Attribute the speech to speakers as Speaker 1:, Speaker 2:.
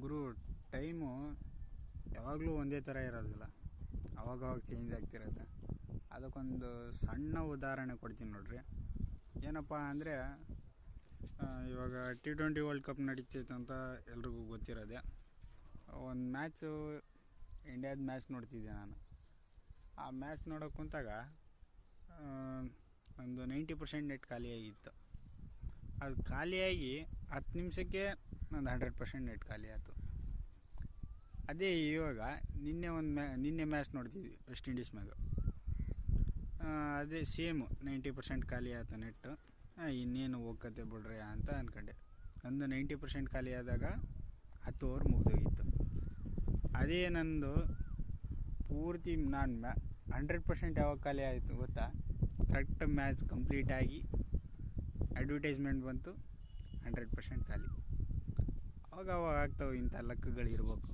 Speaker 1: ಗುರು, time ಯಾವಾಗಲೂ ಒಂದೇ ಥರ ಇರೋದಿಲ್ಲ, ಅವಾಗವಾಗ ಚೇಂಜ್ ಆಗ್ತಿರುತ್ತೆ. ಅದಕ್ಕೊಂದು ಸಣ್ಣ ಉದಾಹರಣೆ ಕೊಡ್ತೀನಿ ನೋಡ್ರಿ. ಏನಪ್ಪ ಅಂದರೆ, ಇವಾಗ T20 ವರ್ಲ್ಡ್ ಕಪ್ ನಡೀತೈತೆ ಅಂತ ಎಲ್ರಿಗೂ ಗೊತ್ತಿರೋದೆ. ಒಂದು ಮ್ಯಾಚು, ಇಂಡಿಯಾದ ಮ್ಯಾಚ್ ನೋಡ್ತಿದ್ದೆ ನಾನು. ಆ ಮ್ಯಾಚ್ ನೋಡೋಕೆ ಕುಂತಾಗ ಒಂದು 90% ನೆಟ್ ಖಾಲಿಯಾಗಿತ್ತು. ಅದು ಖಾಲಿಯಾಗಿ 10 ನಿಮಿಷಕ್ಕೆ ಒಂದು 100% ನೆಟ್ ಖಾಲಿ ಆಯಿತು. ಅದೇ ಇವಾಗ ನಿನ್ನೆ ಮ್ಯಾಚ್ ನೋಡ್ತಿದ್ವಿ ವೆಸ್ಟ್ ಇಂಡೀಸ್ ಮ್ಯಾಗ. ಅದೇ ಸೇಮು 90% ಖಾಲಿ ಆಯಿತು ನೆಟ್ಟು. ಇನ್ನೇನು ಹೋಗ್ಕತೆ ಬಿಡ್ರಿ ಅಂತ ಅಂದ್ಕೊಂಡೆ. ನಂದು 90% ಖಾಲಿ ಆದಾಗ 10 ಓವರ್ ಮುಗಿದೋಗಿತ್ತು. ಅದೇ ನಂದು ಪೂರ್ತಿ ನಾನು 100% ಯಾವಾಗ ಖಾಲಿ ಆಯಿತು ಗೊತ್ತಾ? ಕರೆಕ್ಟ್ ಮ್ಯಾಚ್ ಕಂಪ್ಲೀಟಾಗಿ ಅಡ್ವರ್ಟೈಸ್ಮೆಂಟ್ ಬಂತು, 100% ಖಾಲಿ. ಅವಾಗ ಆಗ್ತಾವೆ ಇಂಥ ಲಕ್ಕುಗಳಿರ್ಬೇಕು.